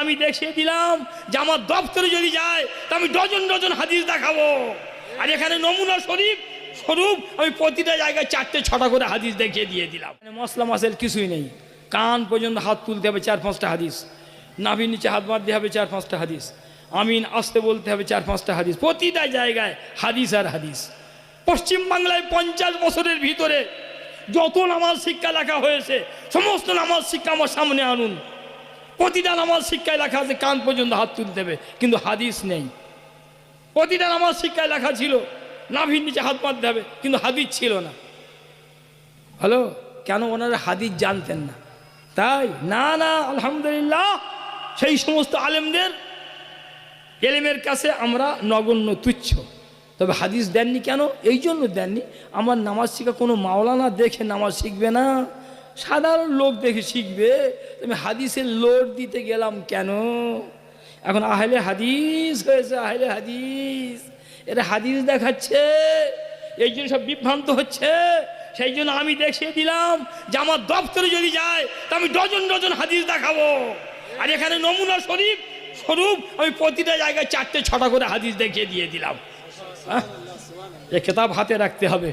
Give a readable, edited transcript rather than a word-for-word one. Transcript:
আমি দেখিয়ে দিলাম যে আমার দপ্তরে যদি যায় তা আমি ডজন ডজন হাদিস দেখাবো। আর এখানে নমুনা স্বরূপ আমি প্রতিটা জায়গায় 4টে 6টা করে হাদিস দেখিয়ে দিয়ে দিলাম। মশলা মাসেল কিছুই নেই, কান পর্যন্ত হাত তুলতে হবে 4-5টা হাদিস, নাভির নিচে হাত বাঁধতে হবে 4-5টা হাদিস, আমিন আসতে বলতে হবে 4-5টা হাদিস, প্রতিটা জায়গায় হাদিস আর হাদিস। পশ্চিমবাংলায় 50 বছরের ভিতরে যত নামাজ শিক্ষা লেখা হয়েছে সমস্ত নামাজ শিক্ষা আমার সামনে আনুন। প্রতিটা নামাজ শিক্ষায় লেখা আছে কান পর্যন্ত হাত তুলতে হবে, কিন্তু হাদিস নেই। প্রতিটা নামাজ শিক্ষায় লেখা ছিল নাভির নিচে হাত বাঁধতে হবে, কিন্তু হাদিস ছিল না। হ্যালো, কেন? ওনারা হাদিস জানতেন না, তাই না? না, আলহামদুলিল্লাহ, সেই সমস্ত আলেমদের এলেমের কাছে আমরা নগণ্য, তুচ্ছ। তবে হাদিস দেননি কেন? এই জন্য দেননি, আমার নামাজ শিখা কোনো মাওলানা দেখে নামাজ শিখবে না, সাধারণ লোক দেখে শিখবে। তুমি হাদিসের লোড দিতে গেলাম কেন? এখন আহলে হাদিস হয়েছে, আহলে হাদিস, এরা হাদিস দেখাচ্ছে, এই জন্য সব বিভ্রান্ত হচ্ছে। সেই জন্য আমি দেখিয়ে দিলাম যে আমার দপ্তরে যদি যায় তা আমি ডজন ডজন হাদিস দেখাবো। আর এখানে নমুনা স্বরূপ আমি প্রতিটা জায়গায় 4টে 6টা করে হাদিস দেখিয়ে দিয়ে দিলাম। এই কিতাব হাতে রাখতে হবে।